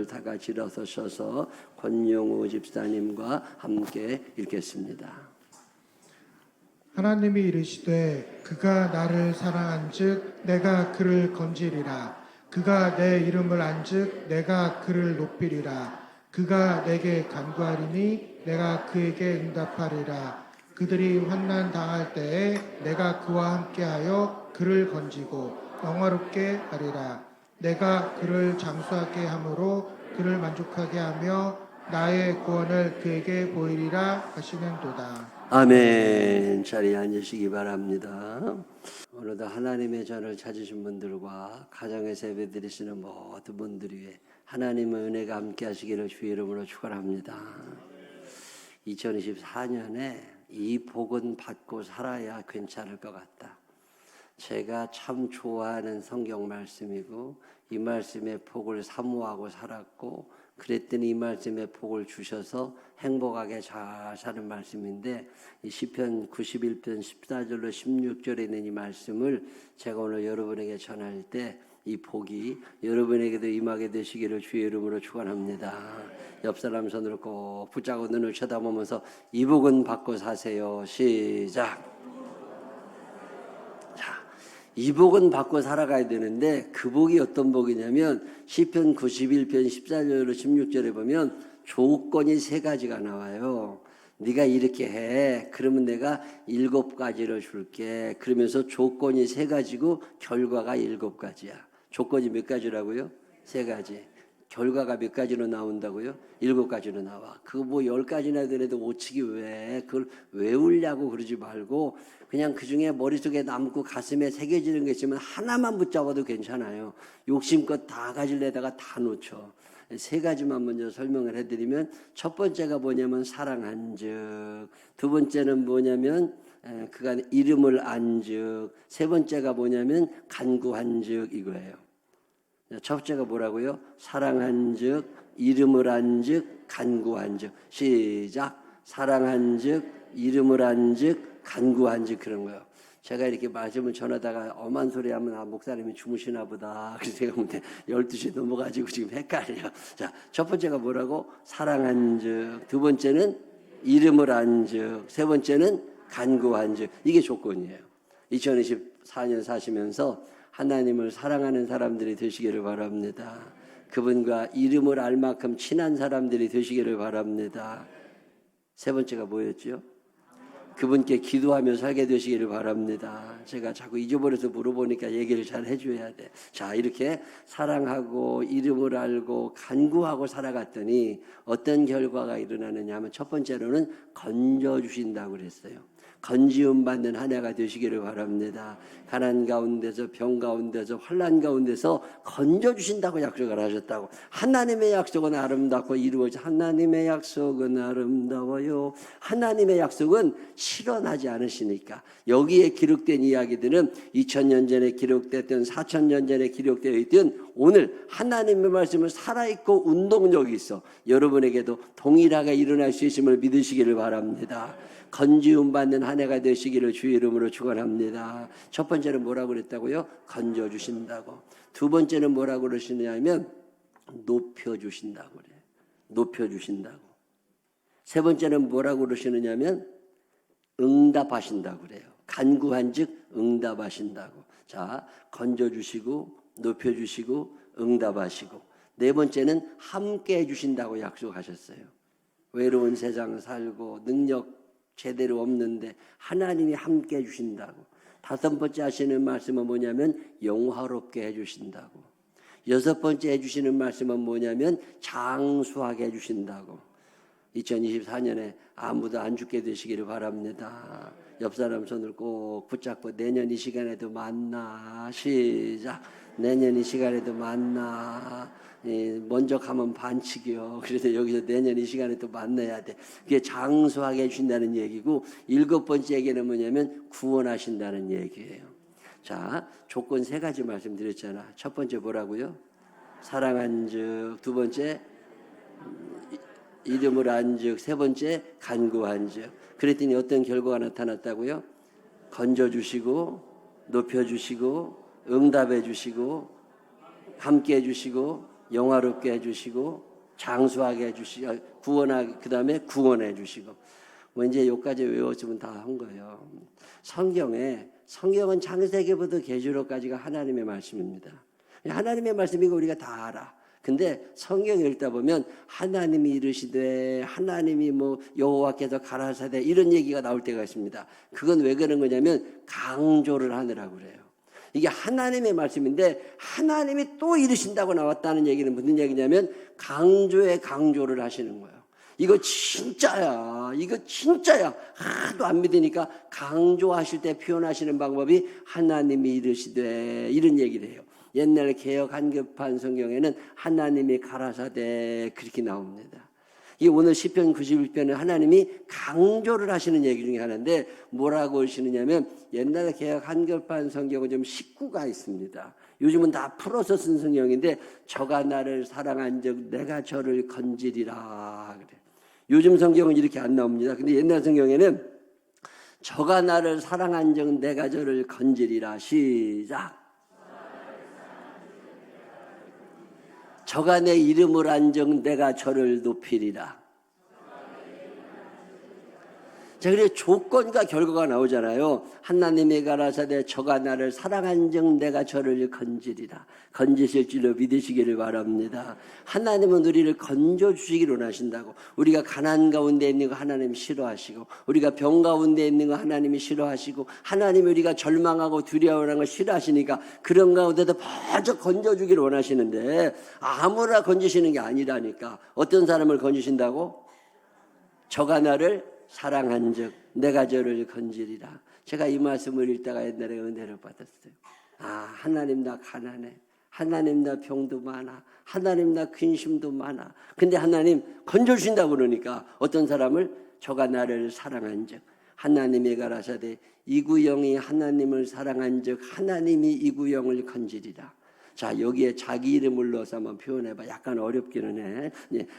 구절 다 같이 일어서셔서 권영우 집사님과 함께 읽겠습니다. 하나님이 이르시되 그가 나를 사랑한즉 내가 그를 건지리라. 그가 내 이름을 안즉 내가 그를 높이리라. 그가 내게 간구하리니 내가 그에게 응답하리라. 그들이 환난 당할 때에 내가 그와 함께하여 그를 건지고 영화롭게 하리라. 내가 그를 장수하게 함으로 그를 만족하게 하며 나의 구원을 그에게 보이리라 하시는도다. 아멘. 자리에 앉으시기 바랍니다. 오늘도 하나님의 전을 찾으신 분들과 가정에서 예배드리시는 모든 분들 위해 하나님의 은혜가 함께 하시기를 주의 이름으로 축원합니다. 2024년에 이 복은 받고 살아야 괜찮을 것 같다. 제가 참 좋아하는 성경 말씀이고 이 말씀의 복을 사모하고 살았고 그랬더니 이 말씀의 복을 주셔서 행복하게 잘 사는 말씀인데 이 시편 91편 14절로 16절에 있는 이 말씀을 제가 오늘 여러분에게 전할 때 이 복이 여러분에게도 임하게 되시기를 주의 이름으로 축원합니다. 옆 사람 손으로 꼭 붙잡고 눈을 쳐다보면서 이 복은 받고 사세요. 시작. 이 복은 받고 살아가야 되는데 그 복이 어떤 복이냐면 시편 91편 14절로 16절에 보면 조건이 3가지가 나와요. 네가 이렇게 해. 그러면 내가 7가지를 줄게. 그러면서 조건이 3가지고 결과가 7가지야. 조건이 몇 가지라고요? 3가지. 결과가 몇 가지로 나온다고요? 7가지로 나와. 그거 뭐 10가지나 되는데 오치기 왜? 그걸 외우려고 그러지 말고 그냥 그 중에 머릿속에 남고 가슴에 새겨지는 게 있으면 하나만 붙잡아도 괜찮아요. 욕심껏 다 가지려다가 다 놓쳐. 3가지만 먼저 설명을 해드리면 첫 번째가 뭐냐면 사랑한즉, 두 번째는 뭐냐면 그가 이름을 안즉, 세 번째가 뭐냐면 간구한즉 이거예요. 첫 번째가 뭐라고요? 사랑한즉, 이름을 안즉, 간구한즉. 시작. 사랑한즉, 이름을 안즉, 간구한즉 그런 거예요. 제가 이렇게 말씀을 전하다가 엄한 소리 하면 목사님이 주무시나 보다. 그래서 제가 12시 넘어가지고 지금 헷갈려. 자, 첫 번째가 뭐라고? 사랑한즉, 두 번째는 이름을 안즉, 세 번째는 간구한즉. 이게 조건이에요. 2024년 사시면서 하나님을 사랑하는 사람들이 되시기를 바랍니다. 그분과 이름을 알 만큼 친한 사람들이 되시기를 바랍니다. 세 번째가 뭐였죠? 그분께 기도하며 살게 되시기를 바랍니다. 제가 자꾸 잊어버려서 물어보니까 얘기를 잘 해줘야 돼. 자, 이렇게 사랑하고 이름을 알고 간구하고 살아갔더니 어떤 결과가 일어나느냐 하면 첫 번째로는 건져주신다고 그랬어요. 건지움 받는 한 해가 되시기를 바랍니다. 가난 가운데서 병 가운데서 환난 가운데서 건져주신다고 약속을 하셨다고. 하나님의 약속은 아름답고 이루어져. 하나님의 약속은 아름다워요. 하나님의 약속은 실현하지 않으시니까. 여기에 기록된 이야기들은 2000년 전에 기록됐든 4000년 전에 기록되어 있든 오늘 하나님의 말씀은 살아있고 운동력이 있어. 여러분에게도 동일하게 일어날 수 있음을 믿으시기를 바랍니다. 건지움 받는 한 해가 되시기를 주의 이름으로 축원합니다. 첫 번째는 뭐라고 그랬다고요? 건져주신다고. 두 번째는 뭐라고 그러시냐면 높여주신다고 그래요. 높여주신다고. 세 번째는 뭐라고 그러시느냐면 응답하신다고 그래요. 간구한즉 응답하신다고. 자, 건져주시고 높여주시고 응답하시고. 네 번째는 함께 해주신다고 약속하셨어요. 외로운 세상 살고 능력 제대로 없는데 하나님이 함께 해주신다고. 다섯 번째 하시는 말씀은 뭐냐면 영화롭게 해주신다고. 여섯 번째 해주시는 말씀은 뭐냐면 장수하게 해주신다고. 2024년에 아무도 안 죽게 되시기를 바랍니다. 옆 사람 손을 꼭 붙잡고 내년 이 시간에도 만나. 시작. 내년 이 시간에도 만나. 먼저 가면 반칙이요. 그래서 여기서 내년 이 시간에 또 만나야 돼. 그게 장수하게 해주신다는 얘기고, 7번째 얘기는 뭐냐면 구원하신다는 얘기예요. 자, 조건 3가지 말씀드렸잖아. 첫 번째 뭐라고요? 사랑한즉, 두 번째 이름을 안즉, 세 번째 간구한즉. 그랬더니 어떤 결과가 나타났다고요? 건져주시고 높여주시고 응답해주시고 함께해주시고 영화롭게 해주시고 장수하게 해주시고 구원하게 그다음에 구원해 주시고 뭐 이제 여기까지 외웠으면 다 한 거예요. 성경은 창세기부터 계시록까지가 하나님의 말씀입니다. 하나님의 말씀이고 우리가 다 알아. 근데 성경 읽다 보면 하나님이 이르시되 하나님이 뭐 여호와께서 가라사대 이런 얘기가 나올 때가 있습니다. 그건 왜 그런 거냐면 강조를 하느라고 그래요. 이게 하나님의 말씀인데 하나님이 또 이르신다고 나왔다는 얘기는 무슨 얘기냐면 강조에 강조를 하시는 거예요. 이거 진짜야. 이거 진짜야. 하도 안 믿으니까 강조하실 때 표현하시는 방법이 하나님이 이르시되 이런 얘기를 해요. 옛날 개역 한글판 성경에는 하나님이 가라사대 그렇게 나옵니다. 이 오늘 시편 91편은 하나님이 강조를 하시는 얘기 중에 하나인데 뭐라고 하시느냐면 옛날 개역 한글판 성경은 좀 식구가 있습니다. 요즘은 다 풀어서 쓴 성경인데 저가 나를 사랑한즉 내가 저를 건지리라 그래. 요즘 성경은 이렇게 안 나옵니다. 근데 옛날 성경에는 저가 나를 사랑한즉 내가 저를 건지리라. 시작. 저가 내 이름을 안정 내가 저를 높이리라. 자, 그래 조건과 결과가 나오잖아요. 하나님의 가라사대 저가 나를 사랑한즉 내가 저를 건지리라. 건지실 줄로 믿으시기를 바랍니다. 하나님은 우리를 건져주시기를 원하신다고. 우리가 가난 가운데 있는 거 하나님 싫어하시고 우리가 병 가운데 있는 거 하나님이 싫어하시고 하나님이 우리가 절망하고 두려워하는 걸 싫어하시니까 그런 가운데도 먼저 건져주기를 원하시는데 아무나 건지시는 게 아니라니까. 어떤 사람을 건지신다고? 저가 나를 사랑한즉 내가 저를 건지리라. 제가 이 말씀을 읽다가 옛날에 은혜를 받았어요. 하나님 나 가난해. 하나님 나 병도 많아. 하나님 나 근심도 많아. 근데 하나님 건져주신다고 그러니까 어떤 사람을 저가 나를 사랑한즉 하나님이 가라사대 이구영이 하나님을 사랑한즉 하나님이 이구영을 건지리라. 자, 여기에 자기 이름을 넣어서 한번 표현해봐. 약간 어렵기는 해.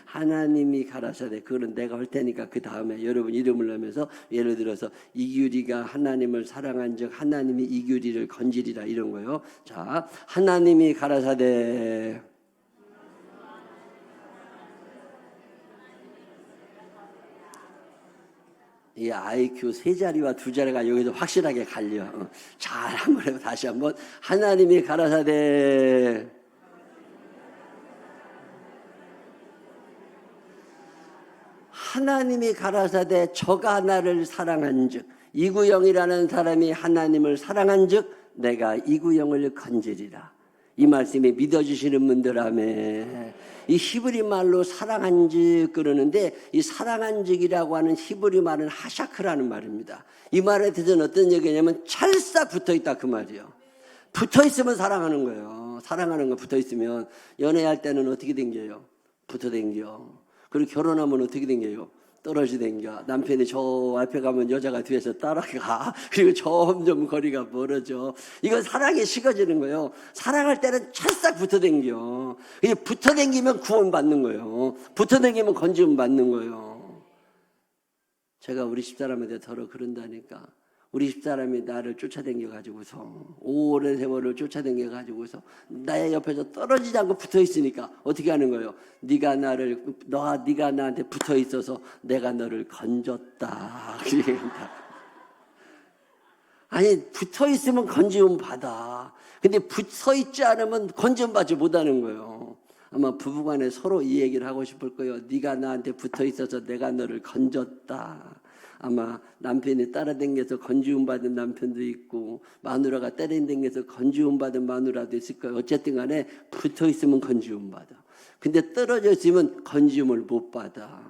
하나님이 가라사대 그거는 내가 할 테니까 그 다음에 여러분 이름을 넣으면서 예를 들어서 이규리가 하나님을 사랑한즉 하나님이 이규리를 건지리라 이런 거요. 자, 하나님이 가라사대 이 IQ 세 자리와 두 자리가 여기서 확실하게 갈려. 잘 한번 해봐. 다시 한번. 하나님이 가라사대 하나님이 가라사대 저가 나를 사랑한즉 이구영이라는 사람이 하나님을 사랑한즉 내가 이구영을 건지리라. 이 말씀에 믿어주시는 분들 아멘. 이 히브리 말로 사랑한즉 그러는데 이 사랑한즉이라고 하는 히브리 말은 하샤크라는 말입니다. 이 말에 대해서는 어떤 얘기냐면 찰싹 붙어있다 그 말이에요. 붙어있으면 사랑하는 거예요. 사랑하는 거 붙어있으면. 연애할 때는 어떻게 댕겨요? 붙어댕겨. 그리고 결혼하면 어떻게 댕겨요? 떨어지 댕겨. 남편이 저 앞에 가면 여자가 뒤에서 따라가. 그리고 점점 거리가 멀어져. 이건 사랑이 식어지는 거예요. 사랑할 때는 찰싹 붙어 댕겨. 이게 붙어 댕기면 구원 받는 거예요. 붙어 댕기면 건지움 받는 거예요. 제가 우리 집사람한테 더러 그런다니까. 우리 집사람이 나를 쫓아다녀가지고서 오랜 세월을 쫓아다녀가지고서 나의 옆에서 떨어지지 않고 붙어있으니까 어떻게 하는 거예요? 네가 나한테 붙어있어서 내가 너를 건졌다. 아니 붙어있으면 건지움 받아. 근데 붙어있지 않으면 건지움 받지 못하는 거예요. 아마 부부간에 서로 이 얘기를 하고 싶을 거예요. 네가 나한테 붙어있어서 내가 너를 건졌다. 아마 남편이 따라다녀서 건지움 받은 남편도 있고 마누라가 따라다녀서 건지움 받은 마누라도 있을 거예요. 어쨌든 간에 붙어있으면 건지움 받아. 근데 떨어져 있으면 건지움을 못 받아.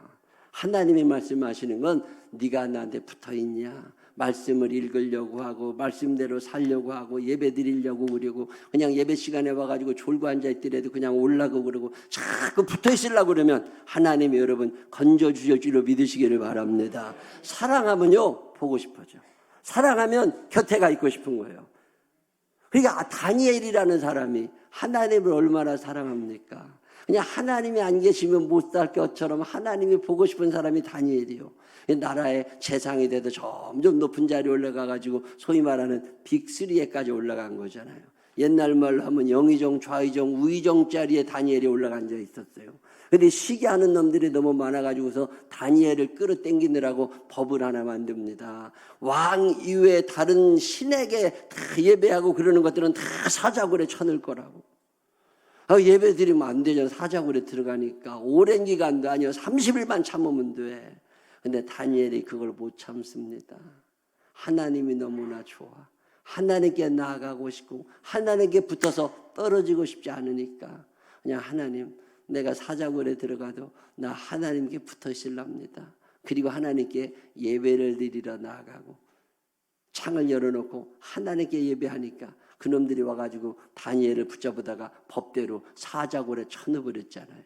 하나님이 말씀하시는 건 네가 나한테 붙어있냐. 말씀을 읽으려고 하고 말씀대로 살려고 하고 예배 드리려고 그러고 그냥 예배 시간에 와가지고 졸고 앉아있더라도 그냥 올라가고 그러고 자꾸 붙어있으려고 그러면 하나님이 여러분 건져주실 줄로 믿으시기를 바랍니다. 사랑하면요 보고 싶어져. 사랑하면 곁에가 있고 싶은 거예요. 그러니까 다니엘이라는 사람이 하나님을 얼마나 사랑합니까? 그냥 하나님이 안 계시면 못 살 것처럼 하나님이 보고 싶은 사람이 다니엘이요. 나라의 재상이 돼도 점점 높은 자리에 올라가가지고 소위 말하는 빅3에까지 올라간 거잖아요. 옛날 말로 하면 영의정, 좌의정, 우의정 자리에 다니엘이 올라가 앉아 있었어요. 근데 시기하는 놈들이 너무 많아가지고서 다니엘을 끌어당기느라고 법을 하나 만듭니다. 왕 이외에 다른 신에게 다 예배하고 그러는 것들은 다 사자굴에 쳐넣을 거라고. 예배 드리면 안 되죠. 사자굴에 들어가니까. 오랜 기간도 아니요. 30일만 참으면 돼. 근데 다니엘이 그걸 못 참습니다. 하나님이 너무나 좋아. 하나님께 나아가고 싶고 하나님께 붙어서 떨어지고 싶지 않으니까 그냥 하나님, 내가 사자굴에 들어가도 나 하나님께 붙어 있으랍니다. 그리고 하나님께 예배를 드리러 나아가고 창을 열어놓고 하나님께 예배하니까 그놈들이 와가지고 다니엘을 붙잡으다가 법대로 사자굴에 쳐넣어버렸잖아요.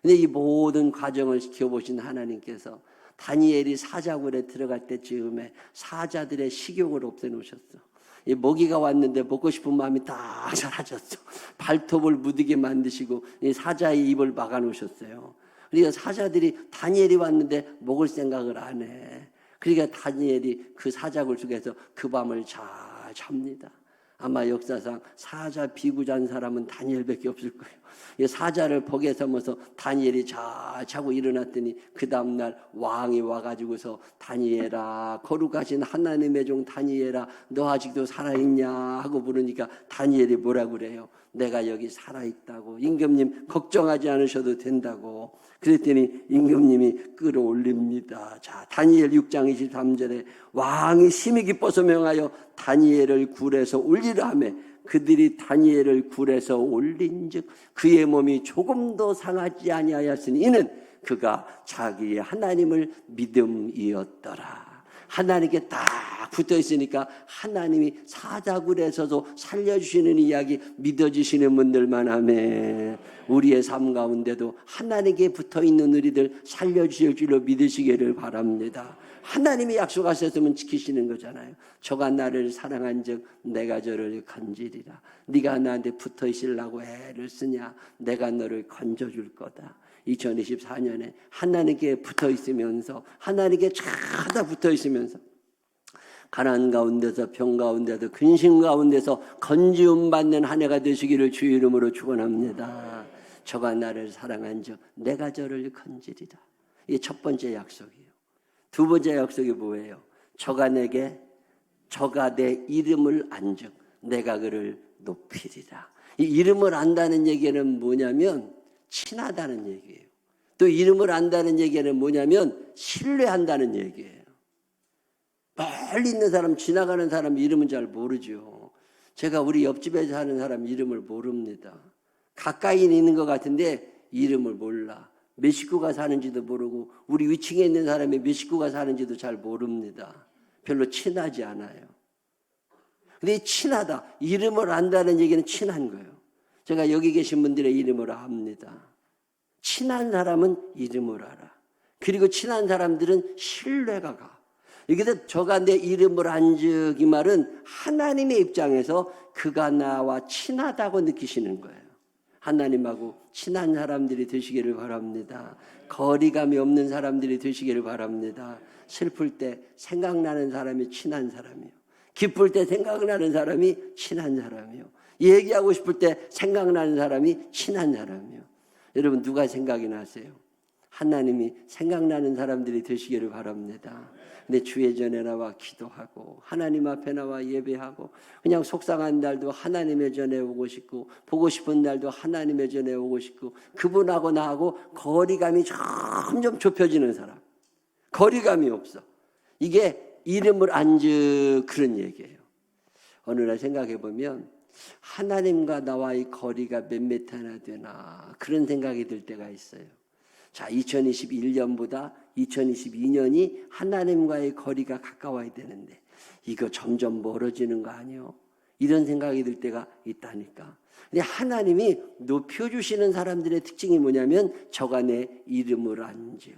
근데 이 모든 과정을 지켜보신 하나님께서 다니엘이 사자굴에 들어갈 때쯤에 사자들의 식욕을 없애놓으셨어. 이 모기가 왔는데 먹고 싶은 마음이 딱 사라졌어. 발톱을 묻게 만드시고 이 사자의 입을 막아놓으셨어요. 그러니까 사자들이 다니엘이 왔는데 먹을 생각을 안 해. 그러니까 다니엘이 그 사자굴 속에서 그 밤을 잘 잡니다. 아마 역사상 사자 비구잔 사람은 다니엘밖에 없을 거예요. 이 사자를 벽에 삼아서 다니엘이 잘 자고 일어났더니 그 다음날 왕이 와가지고서 다니엘아, 거룩하신 하나님의 종 다니엘아, 너 아직도 살아있냐 하고 부르니까 다니엘이 뭐라 그래요? 내가 여기 살아있다고. 임금님 걱정하지 않으셔도 된다고. 그랬더니 임금님이 끌어올립니다. 자, 다니엘 6장 23절에 왕이 심히 기뻐서 명하여 다니엘을 굴에서 올리라 하며 그들이 다니엘을 굴에서 올린즉 그의 몸이 조금도 상하지 아니하였으니 이는 그가 자기의 하나님을 믿음이었더라. 하나님께 딱 붙어 있으니까 하나님이 사자굴에서도 살려주시는 이야기 믿어주시는 분들만 하면 우리의 삶 가운데도 하나님께 붙어 있는 우리들 살려주실 줄로 믿으시기를 바랍니다. 하나님이 약속하셨으면 지키시는 거잖아요. 저가 나를 사랑한즉 내가 저를 건지리라. 네가 나한테 붙어 있으려고 애를 쓰냐? 내가 너를 건져줄 거다. 2024년에 하나님께 붙어 있으면서 하나님께 차다 붙어 있으면서 가난 가운데서 병 가운데서 근심 가운데서 건지움 받는 한 해가 되시기를 주 이름으로 축원합니다. 저가 나를 사랑한즉 내가 저를 건지리라. 이게 첫 번째 약속이에요. 두 번째 약속이 뭐예요? 저가 내 이름을 안즉 내가 그를 높이리라. 이 이름을 안다는 얘기는 뭐냐면 친하다는 얘기예요. 또 이름을 안다는 얘기는 뭐냐면 신뢰한다는 얘기예요. 멀리 있는 사람, 지나가는 사람 이름은 잘 모르죠. 제가 우리 옆집에 사는 사람 이름을 모릅니다. 가까이 있는 것 같은데 이름을 몰라. 몇 식구가 사는지도 모르고 우리 위층에 있는 사람이 몇 식구가 사는지도 잘 모릅니다. 별로 친하지 않아요. 근데 친하다, 이름을 안다는 얘기는 친한 거예요. 제가 여기 계신 분들의 이름을 압니다. 친한 사람은 이름을 알아. 그리고 친한 사람들은 신뢰가 가. 이게 저가 내 이름을 안즉 이 말은 하나님의 입장에서 그가 나와 친하다고 느끼시는 거예요. 하나님하고 친한 사람들이 되시기를 바랍니다. 거리감이 없는 사람들이 되시기를 바랍니다. 슬플 때 생각나는 사람이 친한 사람이요. 기쁠 때 생각나는 사람이 친한 사람이요. 얘기하고 싶을 때 생각나는 사람이 친한 사람이요. 여러분 누가 생각이 나세요? 하나님이 생각나는 사람들이 되시기를 바랍니다. 근데 주의 전에 나와 기도하고 하나님 앞에 나와 예배하고 그냥 속상한 날도 하나님의 전에 오고 싶고 보고 싶은 날도 하나님의 전에 오고 싶고 그분하고 나하고 거리감이 점점 좁혀지는 사람. 거리감이 없어. 이게 이름을 안즉 그런 얘기예요. 어느 날 생각해 보면 하나님과 나와의 거리가 몇 미터나 되나 그런 생각이 들 때가 있어요. 자, 2021년보다 2022년이 하나님과의 거리가 가까워야 되는데 이거 점점 멀어지는 거 아니에요? 이런 생각이 들 때가 있다니까. 근데 하나님이 높여주시는 사람들의 특징이 뭐냐면 저가 내 이름을 안즉.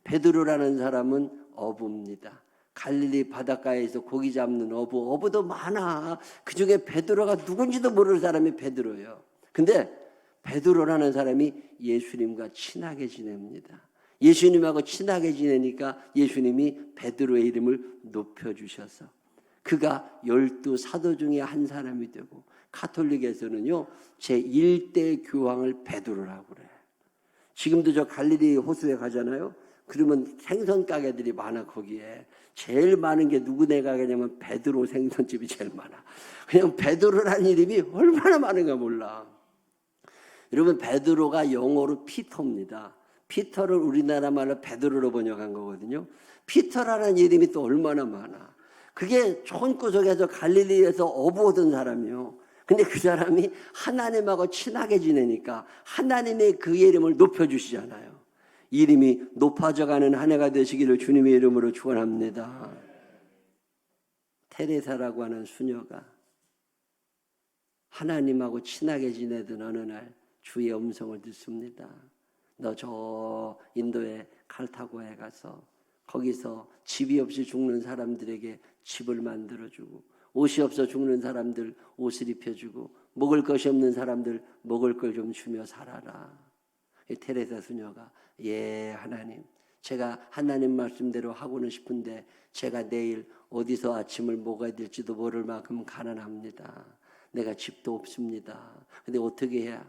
베드로라는 사람은 어부입니다. 갈릴리 바닷가에서 고기 잡는 어부도 많아. 그중에 베드로가 누군지도 모르는 사람이 베드로예요. 근데 베드로라는 사람이 예수님과 친하게 지냅니다. 예수님하고 친하게 지내니까 예수님이 베드로의 이름을 높여주셔서 그가 12 사도 중에 한 사람이 되고, 가톨릭에서는요 제1대 교황을 베드로라고 그래. 지금도 저 갈릴리 호수에 가잖아요. 그러면 생선 가게들이 많아. 거기에 제일 많은 게 누구네 가게냐면 베드로 생선집이 제일 많아. 그냥 베드로라는 이름이 얼마나 많은가 몰라. 여러분, 베드로가 영어로 피터입니다. 피터를 우리나라 말로 베드로로 번역한 거거든요. 피터라는 이름이 또 얼마나 많아. 그게 촌구석에서 갈릴리에서 어부오던 사람이요. 근데 그 사람이 하나님하고 친하게 지내니까 하나님의 그의 이름을 높여주시잖아요. 이름이 높아져가는 한 해가 되시기를 주님의 이름으로 축원합니다. 테레사라고 하는 수녀가 하나님하고 친하게 지내던 어느 날 주의 음성을 듣습니다. 너 저 인도의 칼타고에 가서 거기서 집이 없이 죽는 사람들에게 집을 만들어주고, 옷이 없어 죽는 사람들 옷을 입혀주고, 먹을 것이 없는 사람들 먹을 걸 좀 주며 살아라. 테레사 수녀가 예 하나님, 제가 하나님 말씀대로 하고는 싶은데 제가 내일 어디서 아침을 먹어야 될지도 모를 만큼 가난합니다. 내가 집도 없습니다. 근데 어떻게 해야?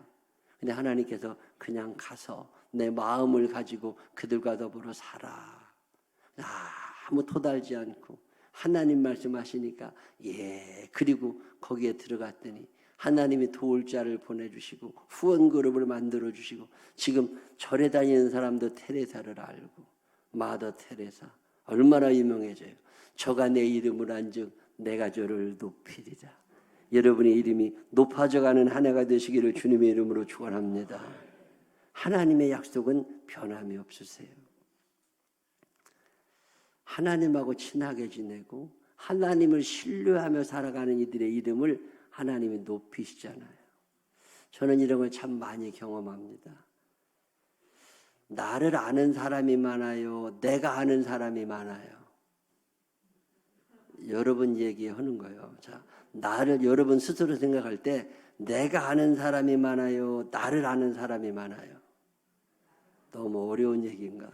근데 하나님께서 그냥 가서 내 마음을 가지고 그들과 더불어 살아. 아무 토달지 않고 하나님 말씀하시니까 예. 그리고 거기에 들어갔더니 하나님이 도울 자를 보내주시고 후원 그룹을 만들어주시고, 지금 절에 다니는 사람도 테레사를 알고, 마더 테레사 얼마나 유명해져요. 저가 내 이름을 안즉 내가 저를 높이리라. 여러분의 이름이 높아져가는 한 해가 되시기를 주님의 이름으로 축원합니다. 하나님의 약속은 변함이 없으세요. 하나님하고 친하게 지내고 하나님을 신뢰하며 살아가는 이들의 이름을 하나님이 높이시잖아요. 저는 이런 걸 참 많이 경험합니다. 나를 아는 사람이 많아요? 내가 아는 사람이 많아요? 여러분 얘기하는 거예요. 자, 나를 여러분 스스로 생각할 때 내가 아는 사람이 많아요? 나를 아는 사람이 많아요? 너무 어려운 얘기인가?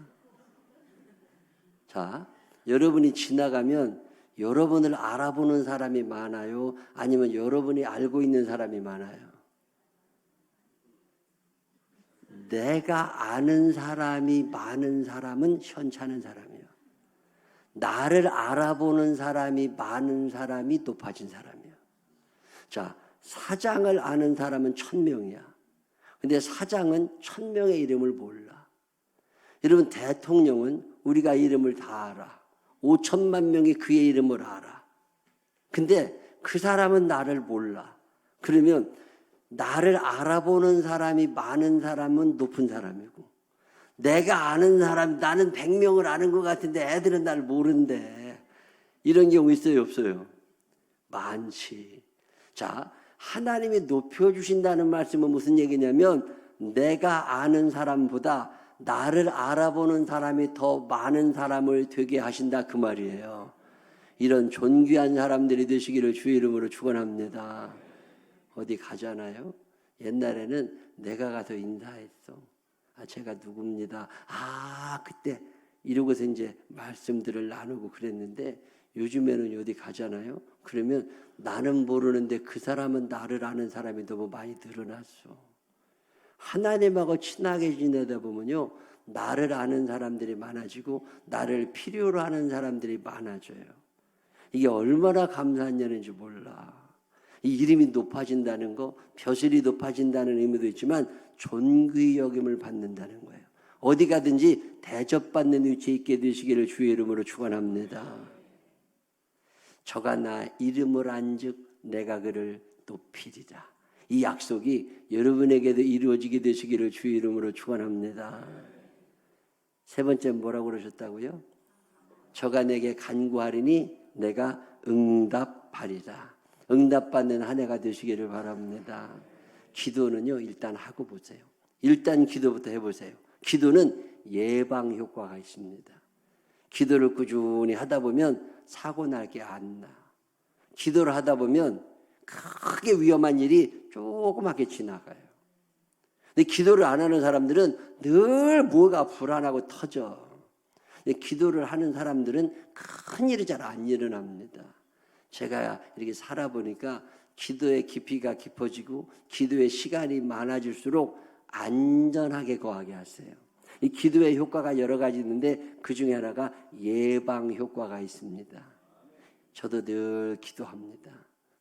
자, 여러분이 지나가면 여러분을 알아보는 사람이 많아요? 아니면 여러분이 알고 있는 사람이 많아요? 내가 아는 사람이 많은 사람은 현찮은 사람이에요. 나를 알아보는 사람이 많은 사람이 높아진 사람이에요. 자, 사장을 아는 사람은 1000명이야. 근데 사장은 1000명의 이름을 몰라. 여러분, 대통령은 우리가 이름을 다 알아. 5천만 명이 그의 이름을 알아. 근데 그 사람은 나를 몰라. 그러면 나를 알아보는 사람이 많은 사람은 높은 사람이고, 내가 아는 사람, 나는 100명을 아는 것 같은데 애들은 날 모른대. 이런 경우 있어요, 없어요? 많지. 자, 하나님이 높여주신다는 말씀은 무슨 얘기냐면 내가 아는 사람보다 나를 알아보는 사람이 더 많은 사람을 되게 하신다, 그 말이에요. 이런 존귀한 사람들이 되시기를 주의 이름으로 축원합니다. 어디 가잖아요. 옛날에는 내가 가서 인사했어. 제가 누굽니다. 그때 이러고서 이제 말씀들을 나누고 그랬는데, 요즘에는 어디 가잖아요. 그러면 나는 모르는데 그 사람은 나를 아는 사람이 너무 많이 늘어났어. 하나님하고 친하게 지내다 보면요, 나를 아는 사람들이 많아지고 나를 필요로 하는 사람들이 많아져요. 이게 얼마나 감사한 일인지 몰라. 이 이름이 높아진다는 거, 벼슬이 높아진다는 의미도 있지만 존귀 여김을 받는다는 거예요. 어디 가든지 대접받는 위치에 있게 되시기를 주의 이름으로 축원합니다. 저가 나 이름을 안즉 내가 그를 높이리라. 이 약속이 여러분에게도 이루어지게 되시기를 주의 이름으로 축원합니다. 세 번째 뭐라고 그러셨다고요? 저가 내게 간구하리니 내가 응답하리라. 응답받는 한 해가 되시기를 바랍니다. 기도는요, 일단 하고 보세요. 일단 기도부터 해보세요. 기도는 예방 효과가 있습니다. 기도를 꾸준히 하다 보면 사고 날 게 안 나. 기도를 하다 보면 크게 위험한 일이 조그맣게 지나가요. 근데 기도를 안 하는 사람들은 늘 뭐가 불안하고 터져. 근데 기도를 하는 사람들은 큰 일이 잘 안 일어납니다. 제가 이렇게 살아보니까 기도의 깊이가 깊어지고 기도의 시간이 많아질수록 안전하게 거하게 하세요. 이 기도의 효과가 여러 가지 있는데 그 중에 하나가 예방 효과가 있습니다. 저도 늘 기도합니다.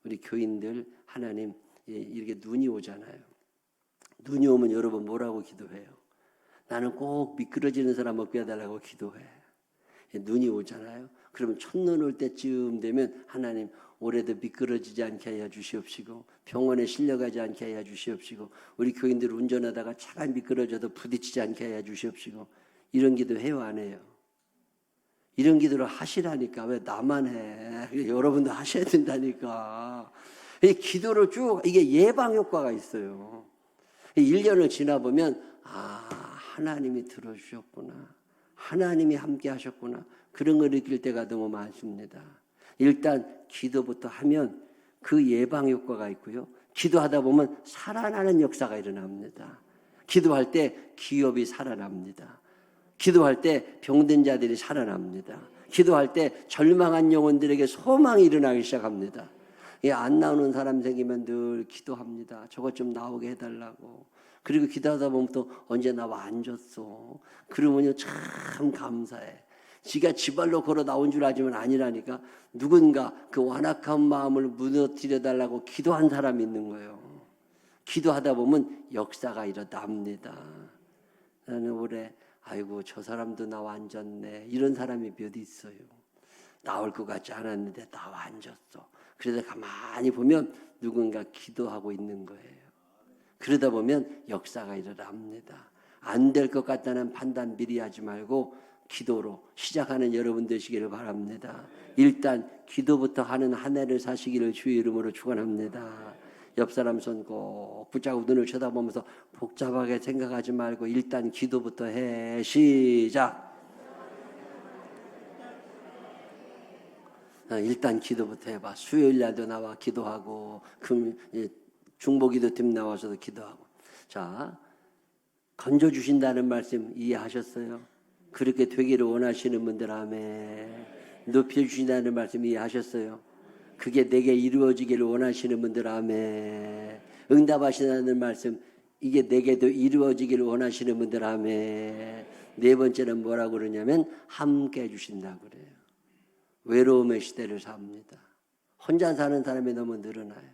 우리 교인들 하나님 이렇게 눈이 오잖아요. 눈이 오면 여러분 뭐라고 기도해요? 나는 꼭 미끄러지는 사람 먹게 해달라고 기도해. 눈이 오잖아요. 그러면 첫눈 올 때쯤 되면 하나님 올해도 미끄러지지 않게 하여 주시옵시고 병원에 실려가지 않게 하여 주시옵시고 우리 교인들 운전하다가 차가 미끄러져도 부딪히지 않게 하여 주시옵시고 이런 기도 해요 안 해요? 이런 기도를 하시라니까 왜 나만 해? 여러분도 하셔야 된다니까. 이 기도를 쭉 이게 예방 효과가 있어요. 1년을 지나보면 하나님이 들어주셨구나. 하나님이 함께 하셨구나. 그런 걸 느낄 때가 너무 많습니다. 일단 기도부터 하면 그 예방 효과가 있고요. 기도하다 보면 살아나는 역사가 일어납니다. 기도할 때 기업이 살아납니다. 기도할 때 병든 자들이 살아납니다. 기도할 때 절망한 영혼들에게 소망이 일어나기 시작합니다. 안 나오는 사람 생기면 늘 기도합니다. 저것 좀 나오게 해달라고. 그리고 기도하다 보면 또 언제 나와 앉았어. 그러면요 참 감사해. 지가 지발로 걸어 나온 줄 알지만 아니라니까 누군가 그 완악한 마음을 무너뜨려 달라고 기도한 사람이 있는 거예요. 기도하다 보면 역사가 일어납니다. 나는 올해 아이고 저 사람도 나와 앉았네 이런 사람이 몇 있어요. 나올 것 같지 않았는데 나와 앉았어. 그러다 가만히 보면 누군가 기도하고 있는 거예요. 그러다 보면 역사가 일어납니다. 안 될 것 같다는 판단 미리 하지 말고 기도로 시작하는 여러분 되시기를 바랍니다. 일단 기도부터 하는 한 해를 사시기를 주의 이름으로 축원합니다. 옆 사람 손 꼭 붙잡고 눈을 쳐다보면서 복잡하게 생각하지 말고 일단 기도부터 해. 시작. 일단 기도부터 해봐. 수요일날도 나와 기도하고 중보기도팀 나와서도 기도하고. 자, 건져주신다는 말씀 이해하셨어요? 그렇게 되기를 원하시는 분들 아멘. 높여주신다는 말씀 이해하셨어요? 그게 내게 이루어지기를 원하시는 분들 아멘. 응답하신다는 말씀 이게 내게도 이루어지기를 원하시는 분들 아멘. 네 번째는 뭐라고 그러냐면 함께 해주신다고 그래요. 외로움의 시대를 삽니다. 혼자 사는 사람이 너무 늘어나요.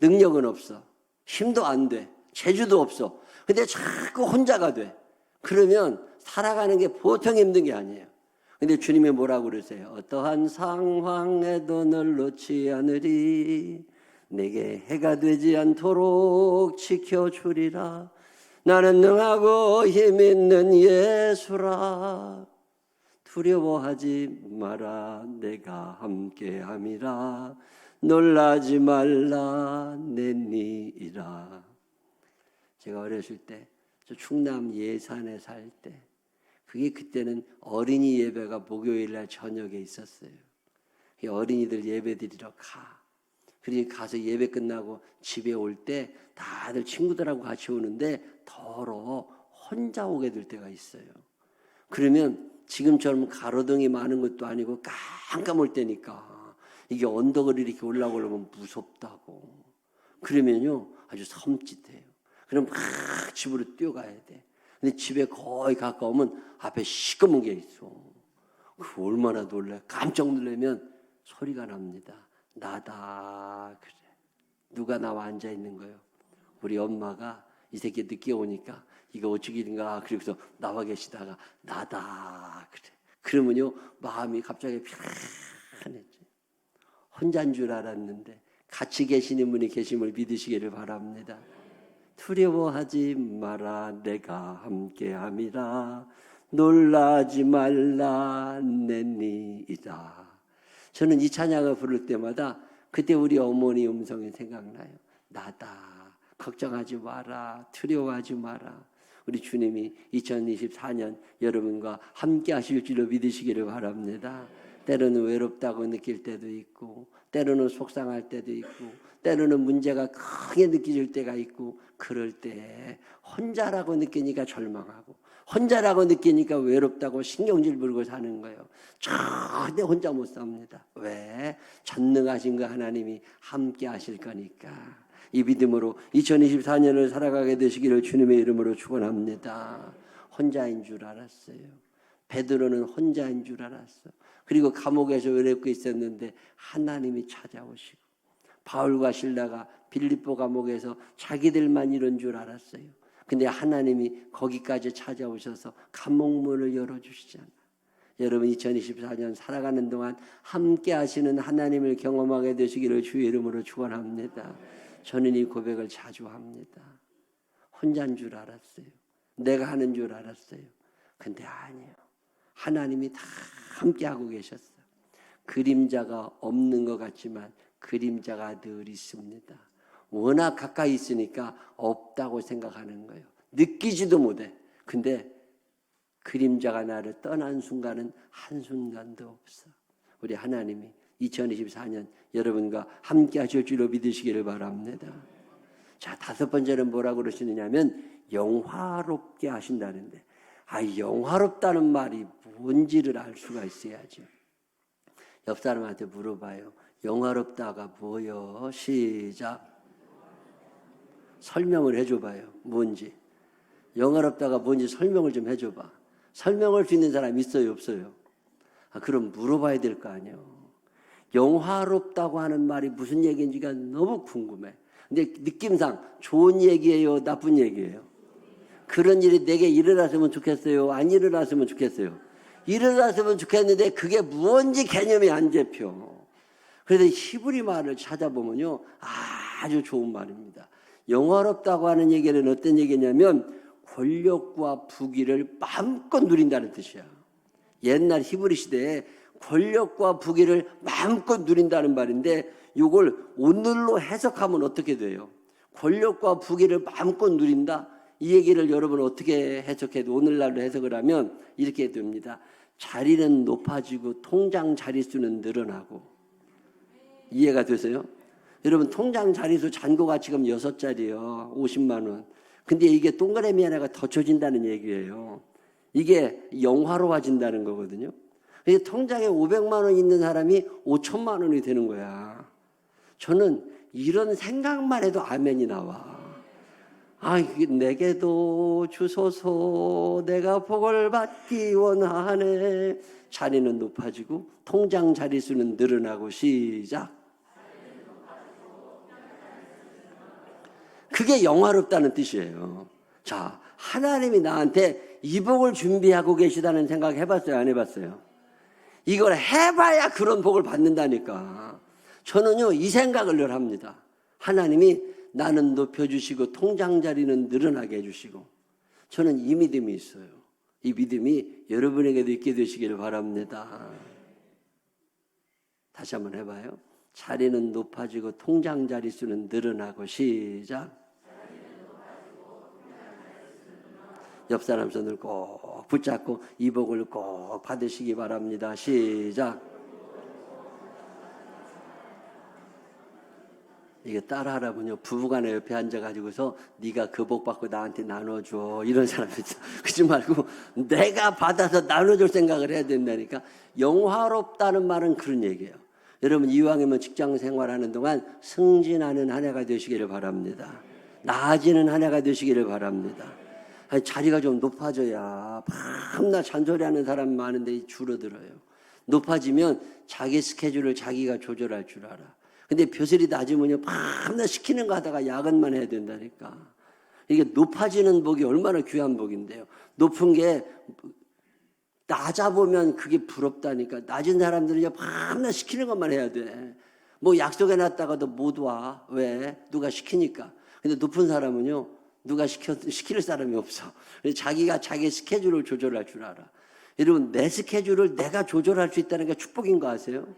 능력은 없어. 힘도 안 돼. 재주도 없어. 근데 자꾸 혼자가 돼. 그러면 살아가는 게 보통 힘든 게 아니에요. 근데 주님이 뭐라고 그러세요? 어떠한 상황에도 널 놓지 않으리. 내게 해가 되지 않도록 지켜주리라. 나는 능하고 힘 있는 예수라. 두려워하지 마라. 내가 함께함이라. 놀라지 말라. 내 니이라. 제가 어렸을 때 저 충남 예산에 살 때 그게 그때는 어린이 예배가 목요일날 저녁에 있었어요. 어린이들 예배 드리러 가. 그리고 가서 예배 끝나고 집에 올 때 다들 친구들하고 같이 오는데 더러 혼자 오게 될 때가 있어요. 그러면 지금처럼 가로등이 많은 것도 아니고 깜깜할 때니까 이게 언덕을 이렇게 올라오려면 무섭다고. 그러면요 아주 섬찟해요. 그럼 막 집으로 뛰어가야 돼. 근데 집에 거의 가까우면 앞에 시꺼먼 게 있어. 그 얼마나 놀래. 깜짝 놀라면 소리가 납니다. 나다 그래. 누가 나와 앉아 있는 거예요? 우리 엄마가 이 새끼 늦게 오니까 이거 어쩌기인가 그래서 나와 계시다가 나다 그래. 그러면요 마음이 갑자기 편해져. 혼자인 줄 알았는데 같이 계시는 분이 계심을 믿으시기를 바랍니다. 두려워하지 마라. 내가 함께함이라. 놀라지 말라. 내 니이다. 저는 이 찬양을 부를 때마다 그때 우리 어머니 음성이 생각나요. 나다. 걱정하지 마라. 두려워하지 마라. 우리 주님이 2024년 여러분과 함께 하실 줄로 믿으시기를 바랍니다. 때로는 외롭다고 느낄 때도 있고, 때로는 속상할 때도 있고, 때로는 문제가 크게 느껴질 때가 있고, 그럴 때 혼자라고 느끼니까 절망하고, 혼자라고 느끼니까 외롭다고 신경질 부리고 사는 거예요. 절대 혼자 못 삽니다. 왜? 전능하신 그 하나님이 함께 하실 거니까. 이 믿음으로 2024년을 살아가게 되시기를 주님의 이름으로 축원합니다. 혼자인 줄 알았어요. 베드로는 혼자인 줄 알았어. 그리고 감옥에서 외롭고 있었는데 하나님이 찾아오시고, 바울과 실라가 빌립보 감옥에서 자기들만 이런 줄 알았어요. 근데 하나님이 거기까지 찾아오셔서 감옥문을 열어주시잖아요. 여러분 2024년 살아가는 동안 함께 하시는 하나님을 경험하게 되시기를 주의 이름으로 축원합니다. 저는 이 고백을 자주 합니다. 혼자인 줄 알았어요. 내가 하는 줄 알았어요. 근데 아니에요. 하나님이 다 함께 하고 계셨어요. 그림자가 없는 것 같지만 그림자가 늘 있습니다. 워낙 가까이 있으니까 없다고 생각하는 거예요. 느끼지도 못해. 근데 그림자가 나를 떠난 순간은 한순간도 없어. 우리 하나님이 2024년 여러분과 함께 하실 줄로 믿으시기를 바랍니다. 자, 다섯 번째는 뭐라고 그러시느냐면 영화롭게 하신다는데, 영화롭다는 말이 뭔지를 알 수가 있어야지. 옆 사람한테 물어봐요. 영화롭다가 뭐요? 시작. 설명을 해줘봐요. 뭔지. 영화롭다가 뭔지 설명을 좀 해줘봐. 설명할 수 있는 사람 있어요? 없어요? 그럼 물어봐야 될 거 아니에요. 영화롭다고 하는 말이 무슨 얘기인지가 너무 궁금해. 근데 느낌상 좋은 얘기예요? 나쁜 얘기예요? 그런 일이 내게 일어났으면 좋겠어요? 안 일어났으면 좋겠어요? 일어났으면 좋겠는데 그게 뭔지 개념이 안 잡혀. 그래서 히브리 말을 찾아보면요, 아주 좋은 말입니다. 영화롭다고 하는 얘기는 어떤 얘기냐면 권력과 부귀를 마음껏 누린다는 뜻이야. 옛날 히브리 시대에 권력과 부귀를 마음껏 누린다는 말인데, 이걸 오늘로 해석하면 어떻게 돼요? 권력과 부귀를 마음껏 누린다? 이 얘기를 여러분 어떻게 해석해도 오늘날로 해석을 하면 이렇게 됩니다. 자리는 높아지고 통장 자릿수는 늘어나고. 이해가 되세요? 여러분 통장 자릿수 잔고가 지금 6자리요. 50만 원. 근데 이게 동그라미 하나가 더 쳐진다는 얘기예요. 이게 영화로워진다는 거거든요. 통장에 500만 원 있는 사람이 5천만 원이 되는 거야. 저는 이런 생각만 해도 아멘이 나와. 내게도 주소서, 내가 복을 받기 원하네. 자리는 높아지고 통장 자릿수는 늘어나고. 시작. 그게 영화롭다는 뜻이에요. 자, 하나님이 나한테 이 복을 준비하고 계시다는 생각 해봤어요? 안 해봤어요? 이걸 해봐야 그런 복을 받는다니까. 저는요, 이 생각을 늘 합니다. 하나님이 나는 높여주시고 통장 자리는 늘어나게 해주시고. 저는 이 믿음이 있어요. 이 믿음이 여러분에게도 있게 되시기를 바랍니다. 다시 한번 해봐요. 자리는 높아지고 통장 자릿수는 늘어나고. 시작. 옆 사람 손을 꼭 붙잡고 이 복을 꼭 받으시기 바랍니다. 시작. 이게 따라하라면요, 부부간에 옆에 앉아가지고서 네가 그 복 받고 나한테 나눠줘, 이런 사람 있어. 그러지 말고 내가 받아서 나눠줄 생각을 해야 된다니까. 영화롭다는 말은 그런 얘기예요. 여러분 이왕이면 직장 생활하는 동안 승진하는 한 해가 되시기를 바랍니다. 나아지는 한 해가 되시기를 바랍니다. 자리가 좀 높아져야 밤낮 잔소리하는 사람 많은데 줄어들어요. 높아지면 자기 스케줄을 자기가 조절할 줄 알아. 근데 벼슬이 낮으면요, 밤낮 시키는 거 하다가 야근만 해야 된다니까. 이게 높아지는 복이 얼마나 귀한 복인데요. 높은 게 낮아 보면 그게 부럽다니까. 낮은 사람들은요, 밤낮 시키는 것만 해야 돼. 뭐 약속해 놨다가도 못 와. 왜? 누가 시키니까. 근데 높은 사람은요, 누가 시킬 사람이 없어. 자기가 자기 스케줄을 조절할 줄 알아. 여러분, 내 스케줄을 내가 조절할 수 있다는 게 축복인 거 아세요?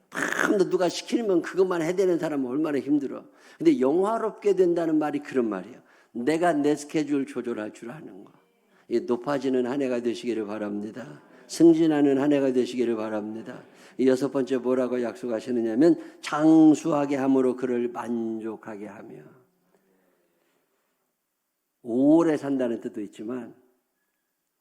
밤낮 누가 시키면 그것만 해야 되는 사람은 얼마나 힘들어. 근데 영화롭게 된다는 말이 그런 말이에요. 내가 내 스케줄 조절할 줄 아는 거. 높아지는 한 해가 되시기를 바랍니다. 승진하는 한 해가 되시기를 바랍니다. 이 여섯 번째 뭐라고 약속하시느냐면 장수하게 함으로 그를 만족하게 하며. 오래 산다는 뜻도 있지만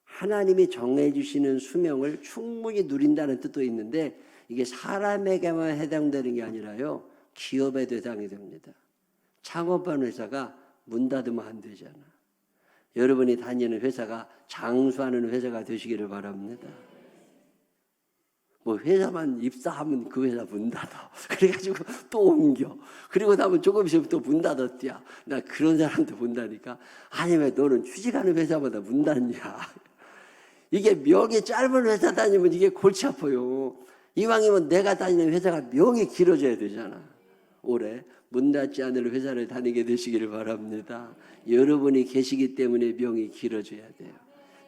하나님이 정해주시는 수명을 충분히 누린다는 뜻도 있는데 이게 사람에게만 해당되는 게 아니라요, 기업의 대상이 됩니다. 창업하는 회사가 문 닫으면 안 되잖아. 여러분이 다니는 회사가 장수하는 회사가 되시기를 바랍니다. 뭐 회사만 입사하면 그 회사 문 닫아. 그래가지고 또 옮겨. 그리고 나면 조금 있으면 또 문 닫았대야. 나 그런 사람도 본다니까. 아니 왜 너는 취직하는 회사마다 문 닫냐. 이게 명이 짧은 회사 다니면 이게 골치 아파요. 이왕이면 내가 다니는 회사가 명이 길어져야 되잖아. 올해 문 닫지 않을 회사를 다니게 되시기를 바랍니다. 여러분이 계시기 때문에 명이 길어져야 돼요.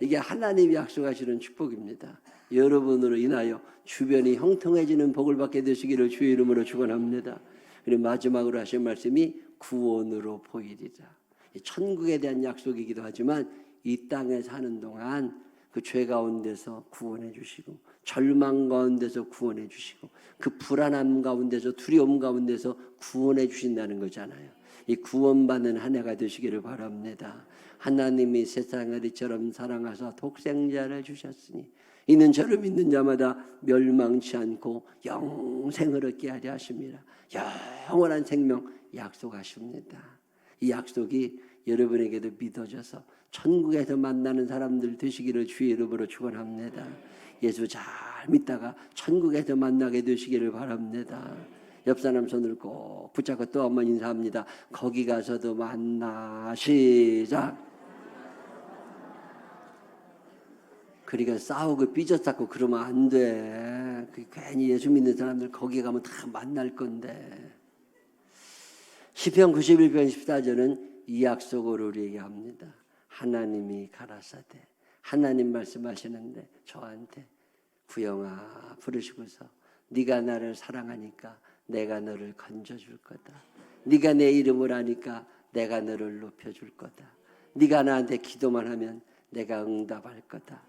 이게 하나님이 약속하시는 축복입니다. 여러분으로 인하여 주변이 형통해지는 복을 받게 되시기를 주의 이름으로 축원합니다. 그리고 마지막으로 하신 말씀이 구원으로 보이리라. 천국에 대한 약속이기도 하지만 이 땅에 사는 동안 그 죄 가운데서 구원해 주시고 절망 가운데서 구원해 주시고 그 불안함 가운데서 두려움 가운데서 구원해 주신다는 거잖아요. 이 구원받는 한 해가 되시기를 바랍니다. 하나님이 세상을 이처럼 사랑하사 독생자를 주셨으니 이는 저를 믿는 자마다 멸망치 않고 영생을 얻게 하려 하십니다. 영원한 생명 약속하십니다. 이 약속이 여러분에게도 믿어져서 천국에서 만나는 사람들 되시기를 주의 이름으로 축원합니다. 예수 잘 믿다가 천국에서 만나게 되시기를 바랍니다. 옆 사람 손을 꼭 붙잡고 또 한번 인사합니다. 거기 가서도 만나. 시작. 그러니까 싸우고 삐져싸고 그러면 안 돼. 괜히 예수 믿는 사람들 거기 가면 다 만날 건데. 시편 91편 14절은 이 약속을 우리에게 합니다. 하나님이 가라사대, 하나님 말씀하시는데 저한테 구영아 부르시고서 네가 나를 사랑하니까 내가 너를 건져줄 거다. 네가 내 이름을 아니까 내가 너를 높여줄 거다. 네가 나한테 기도만 하면 내가 응답할 거다.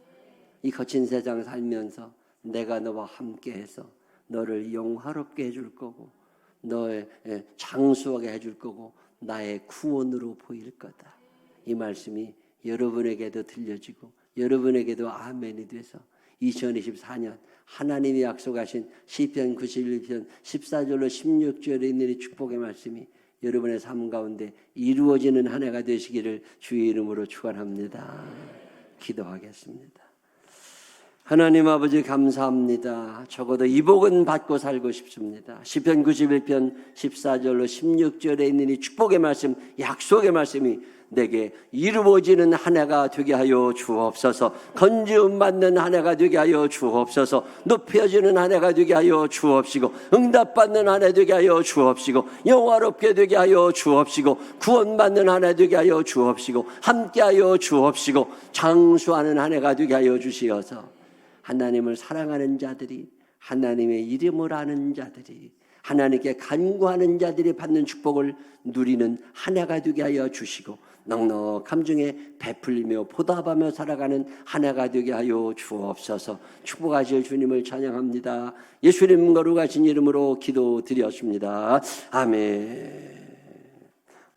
이 거친 세상 살면서 내가 너와 함께해서 너를 영화롭게 해줄 거고 너의 장수하게 해줄 거고 나의 구원으로 보일 거다. 이 말씀이 여러분에게도 들려지고 여러분에게도 아멘이 돼서 2024년 하나님이 약속하신 시편 91편 14절로 16절에 있는 이 축복의 말씀이 여러분의 삶 가운데 이루어지는 한 해가 되시기를 주의 이름으로 축원합니다. 기도하겠습니다. 하나님 아버지 감사합니다. 적어도 이 복은 받고 살고 싶습니다. 시편 91편 14절로 16절에 있는 이 축복의 말씀, 약속의 말씀이 내게 이루어지는 한 해가 되게 하여 주옵소서. 건지움 받는 한 해가 되게 하여 주옵소서. 높여지는 한 해가 되게 하여 주옵시고 응답받는 한 해 되게 하여 주옵시고 영화롭게 되게 하여 주옵시고 구원받는 한 해 되게 하여 주옵시고 함께하여 주옵시고 장수하는 한 해가 되게 하여 주시어서 하나님을 사랑하는 자들이 하나님의 이름을 아는 자들이 하나님께 간구하는 자들이 받는 축복을 누리는 한 해가 되게 하여 주시고 넉넉함 중에 베풀리며 보답하며 살아가는 한 해가 되게 하여 주옵소서. 축복하실 주님을 찬양합니다. 예수님 거룩하신 이름으로 기도드렸습니다. 아멘.